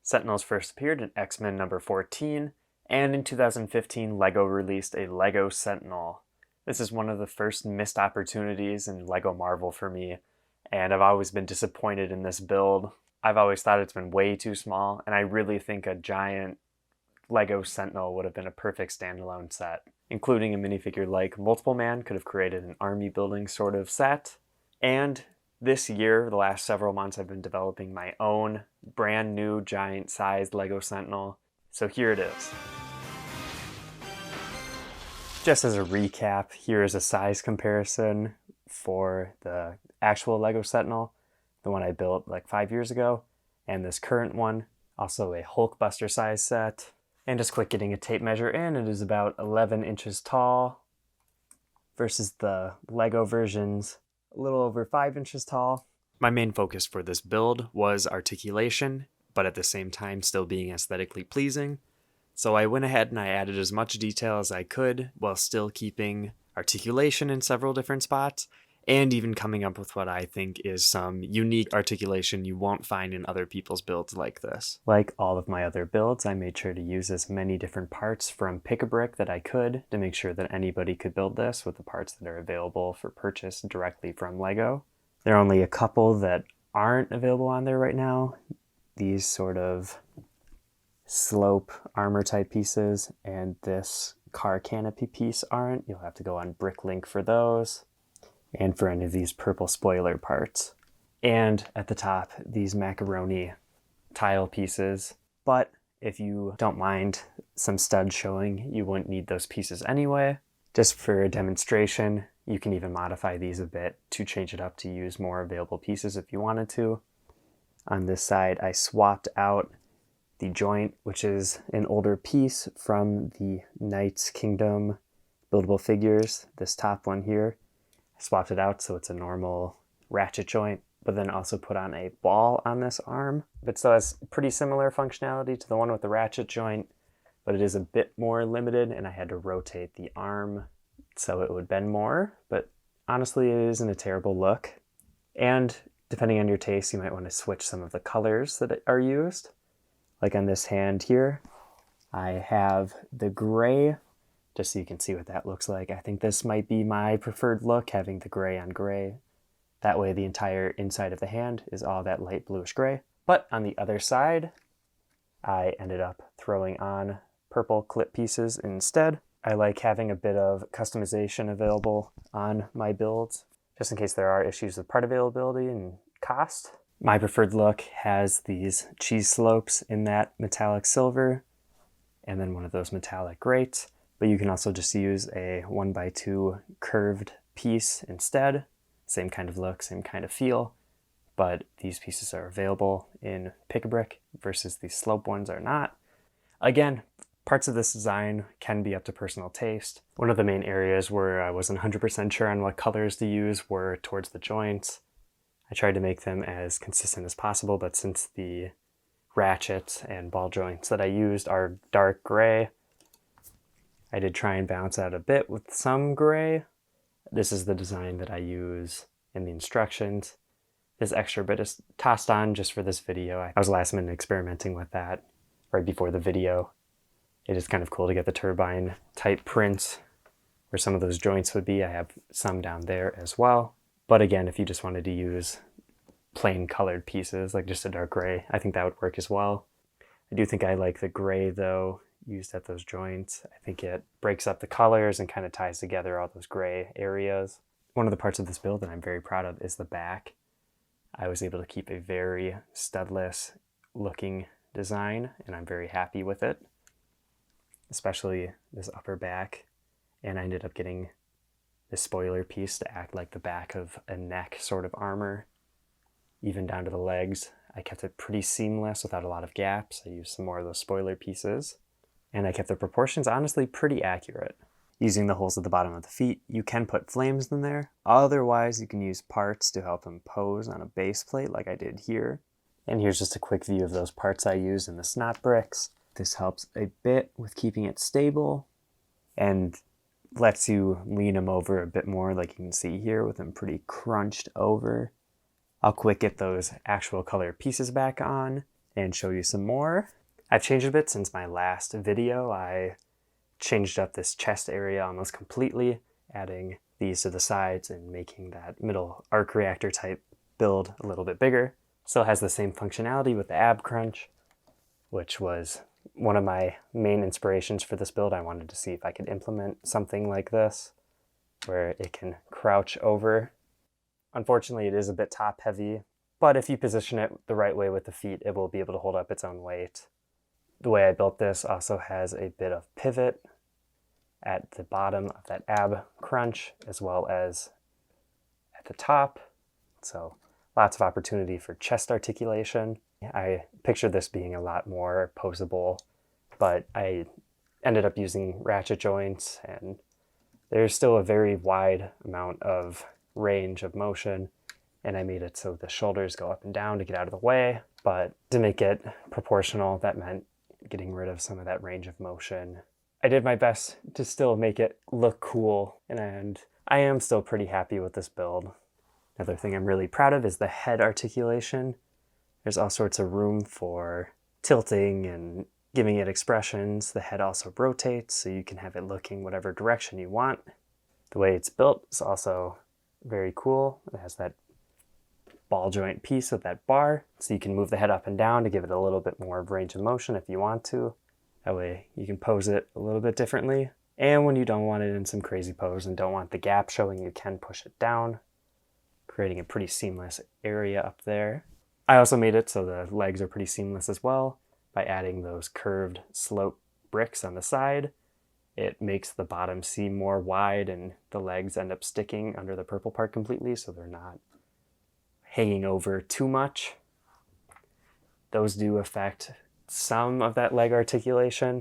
Sentinels first appeared in X-Men number 14, and in 2015 LEGO released a LEGO Sentinel. This is one of the first missed opportunities in LEGO Marvel for me, and I've always been disappointed in this build. I've always thought it's been way too small, and I really think a giant LEGO Sentinel would have been a perfect standalone set. Including a minifigure like Multiple Man could have created an army building sort of set. And this year, the last several months, I've been developing my own brand new giant-sized Lego Sentinel. So here it is. Just as a recap, here is a size comparison for the actual Lego Sentinel, the one I built like 5 years ago, and this current one, also a Hulkbuster size set. And just quick getting a tape measure in, it is about 11 inches tall versus the Lego versions a little over 5 inches tall. My main focus for this build was articulation, but at the same time still being aesthetically pleasing. So I went ahead and I added as much detail as I could while still keeping articulation in several different spots, and even coming up with what I think is some unique articulation you won't find in other people's builds like this. Like all of my other builds, I made sure to use as many different parts from Pick-a-Brick that I could to make sure that anybody could build this with the parts that are available for purchase directly from LEGO. There are only a couple that aren't available on there right now. These sort of slope armor type pieces and this car canopy piece aren't. You'll have to go on Bricklink for those. And for any of these purple spoiler parts. And at the top, these macaroni tile pieces. But if you don't mind some studs showing, you wouldn't need those pieces anyway. Just for a demonstration, you can even modify these a bit to change it up to use more available pieces if you wanted to. On this side, I swapped out the joint, which is an older piece from the Knights Kingdom buildable figures, this top one here. Swapped it out so it's a normal ratchet joint, but then also put on a ball on this arm. But still has pretty similar functionality to the one with the ratchet joint, but it is a bit more limited, and I had to rotate the arm so it would bend more. But honestly, it isn't a terrible look. And depending on your taste, you might want to switch some of the colors that are used. Like on this hand here, I have the gray, just so you can see what that looks like. I think this might be my preferred look, having the gray on gray. That way the entire inside of the hand is all that light bluish gray. But on the other side, I ended up throwing on purple clip pieces instead. I like having a bit of customization available on my builds, just in case there are issues with part availability and cost. My preferred look has these cheese slopes in that metallic silver, and then one of those metallic grates. But you can also just use a 1x2 curved piece instead. Same kind of look, same kind of feel, but these pieces are available in Pick-a-Brick versus the slope ones are not. Again, parts of this design can be up to personal taste. One of the main areas where I wasn't 100% sure on what colors to use were towards the joints. I tried to make them as consistent as possible, but since the ratchets and ball joints that I used are dark gray, I did try and balance out a bit with some gray. This is the design that I use in the instructions. This extra bit is tossed on just for this video. I was last minute experimenting with that right before the video. It is kind of cool to get the turbine type prints where some of those joints would be. I have some down there as well. But again, if you just wanted to use plain colored pieces, like just a dark gray, I think that would work as well. I do think I like the gray though, used at those joints. I think it breaks up the colors and kind of ties together all those gray areas. One of the parts of this build that I'm very proud of is the back. I was able to keep a very studless looking design, and I'm very happy with it, especially this upper back. And I ended up getting this spoiler piece to act like the back of a neck sort of armor, even down to the legs. I kept it pretty seamless without a lot of gaps. I used some more of those spoiler pieces. And I kept the proportions honestly pretty accurate. Using the holes at the bottom of the feet, you can put flames in there. Otherwise, you can use parts to help impose on a base plate like I did here. And here's just a quick view of those parts I used in the snot bricks. This helps a bit with keeping it stable and lets you lean them over a bit more, like you can see here with them pretty crunched over. I'll quick get those actual color pieces back on and show you some more. I've changed a bit since my last video. I changed up this chest area almost completely, adding these to the sides and making that middle arc reactor type build a little bit bigger. Still has the same functionality with the ab crunch, which was one of my main inspirations for this build. I wanted to see if I could implement something like this where it can crouch over. Unfortunately, it is a bit top heavy, but if you position it the right way with the feet, it will be able to hold up its own weight. The way I built this also has a bit of pivot at the bottom of that ab crunch as well as at the top. So lots of opportunity for chest articulation. I pictured this being a lot more poseable, but I ended up using ratchet joints, and there's still a very wide amount of range of motion, and I made it so the shoulders go up and down to get out of the way, but to make it proportional, that meant getting rid of some of that range of motion. I did my best to still make it look cool, and I am still pretty happy with this build. Another thing I'm really proud of is the head articulation. There's all sorts of room for tilting and giving it expressions. The head also rotates, so you can have it looking whatever direction you want. The way it's built is also very cool. It has that ball joint piece with that bar, so you can move the head up and down to give it a little bit more range of motion if you want to. That way you can pose it a little bit differently. And when you don't want it in some crazy pose and don't want the gap showing, you can push it down, creating a pretty seamless area up there. I also made it so the legs are pretty seamless as well by adding those curved slope bricks on the side. It makes the bottom seem more wide and the legs end up sticking under the purple part completely, so they're not hanging over too much. Those do affect some of that leg articulation.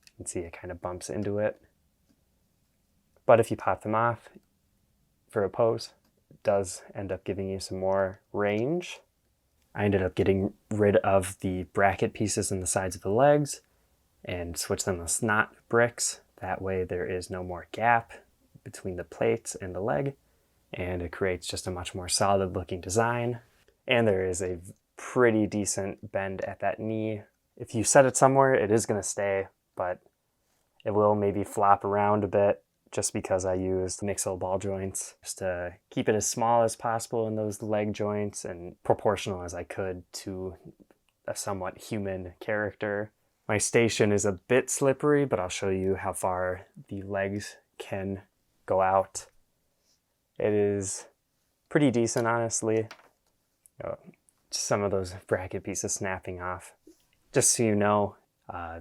You can see it kind of bumps into it. But if you pop them off for a pose, it does end up giving you some more range. I ended up getting rid of the bracket pieces in the sides of the legs and switched them to snot bricks. That way there is no more gap between the plates and the leg, and it creates just a much more solid looking design. And there is a pretty decent bend at that knee. If you set it somewhere, it is going to stay, but it will maybe flop around a bit just because I used Mixel ball joints just to keep it as small as possible in those leg joints and proportional as I could to a somewhat human character. My station is a bit slippery, but I'll show you how far the legs can go out. It is pretty decent, honestly. Some of those bracket pieces snapping off. Just so you know,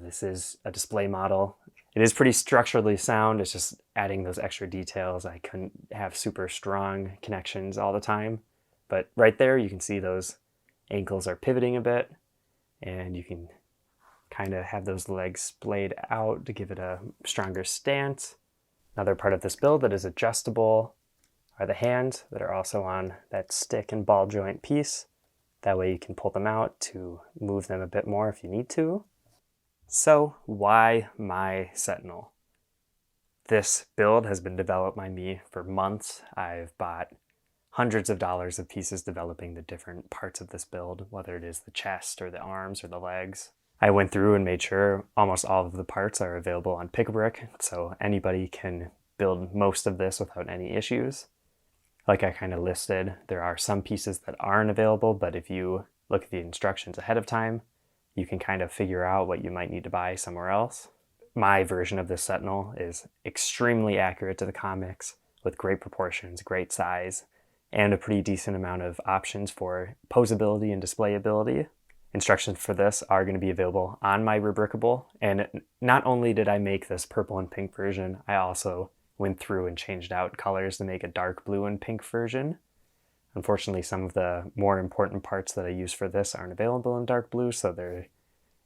this is a display model. It is pretty structurally sound. It's just adding those extra details. I couldn't have super strong connections all the time. But right there, you can see those ankles are pivoting a bit, and you can kind of have those legs splayed out to give it a stronger stance. Another part of this build that is adjustable are the hands that are also on that stick and ball joint piece. That way you can pull them out to move them a bit more if you need to. So why my Sentinel? This build has been developed by me for months. I've bought hundreds of dollars of pieces developing the different parts of this build, whether it is the chest or the arms or the legs. I went through and made sure almost all of the parts are available on Pick-a-Brick, so anybody can build most of this without any issues. Like I kind of listed, there are some pieces that aren't available, but if you look at the instructions ahead of time, you can kind of figure out what you might need to buy somewhere else. My version of this Sentinel is extremely accurate to the comics with great proportions, great size, and a pretty decent amount of options for posability and displayability. Instructions for this are going to be available on my Rubricable, and not only did I make this purple and pink version, I also went through and changed out colors to make a dark blue and pink version. Unfortunately, some of the more important parts that I use for this aren't available in dark blue, so there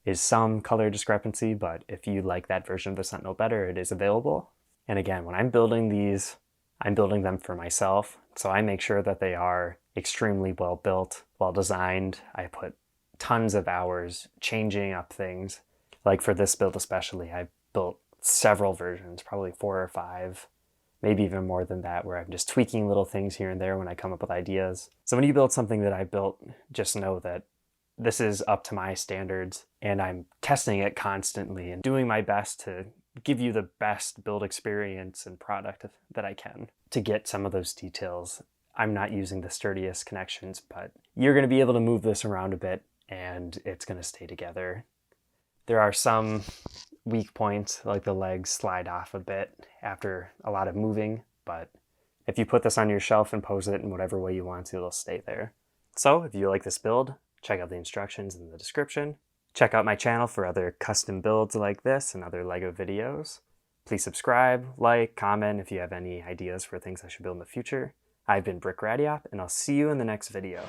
is some color discrepancy, but if you like that version of the Sentinel better, it is available. And again, when I'm building these, I'm building them for myself, so I make sure that they are extremely well built, well designed. I put tons of hours changing up things. Like for this build especially, I built several versions, probably 4 or 5, maybe even more than that, where I'm just tweaking little things here and there when I come up with ideas. So when you build something that I built, just know that This is up to my standards, and I'm testing it constantly and doing my best to give you the best build experience and product that I can. To get some of those details, I'm not using the sturdiest connections, but you're going to be able to move this around a bit and it's going to stay together. There are some weak points, like the legs slide off a bit after a lot of moving, but if you put this on your shelf and pose it in whatever way you want to, it'll stay there. So if you like this build, check out the instructions in the description. Check out my channel for other custom builds like this and other LEGO videos. Please subscribe, like, comment if you have any ideas for things I should build in the future. I've been Brick Radiop, and I'll see you in the next video.